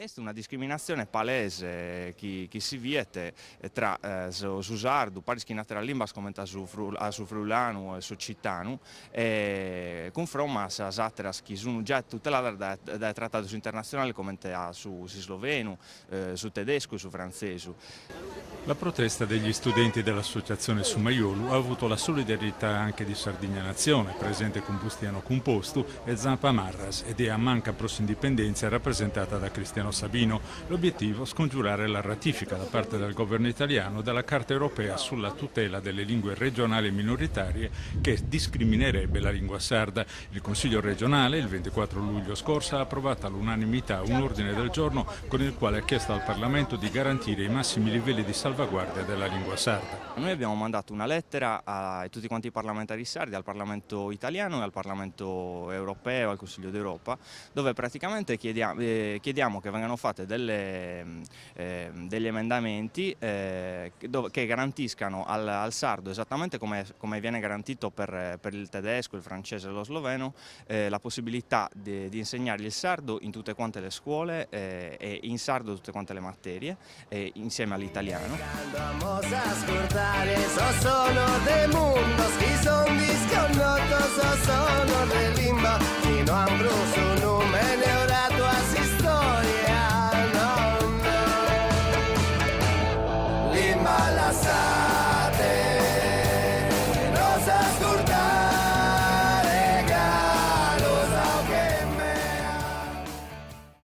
È una discriminazione palese che si viete tra su sardu, paris che natera limbas come su frulanu e su cittanu, confronta a atras che sono già tutelate dai trattati internazionali come su sloveno, su tedesco e su francese. La protesta degli studenti dell'associazione Sumaiolu ha avuto la solidarietà anche di Sardigna Nazione, presente con Bustiano Compostu e Zampa Marras, ed è a Manca Pros Indipendenza rappresentata da Cristiano Sabino. L'obiettivo è scongiurare la ratifica da parte del governo italiano della Carta europea sulla tutela delle lingue regionali e minoritarie che discriminerebbe la lingua sarda. Il Consiglio regionale il 24 luglio scorso ha approvato all'unanimità un ordine del giorno con il quale ha chiesto al Parlamento di garantire i massimi livelli di salvaguardia della lingua sarda. Noi abbiamo mandato una lettera a tutti quanti i parlamentari sardi, al Parlamento italiano e al Parlamento europeo, al Consiglio d'Europa, dove praticamente chiediamo che vengano fatte degli emendamenti che garantiscano al sardo, esattamente come viene garantito per il tedesco, il francese e lo sloveno, la possibilità di insegnare il sardo in tutte quante le scuole e in sardo tutte quante le materie, insieme all'italiano. Vamos a scordare, so solo de mundos, chi son disconnoto, so solo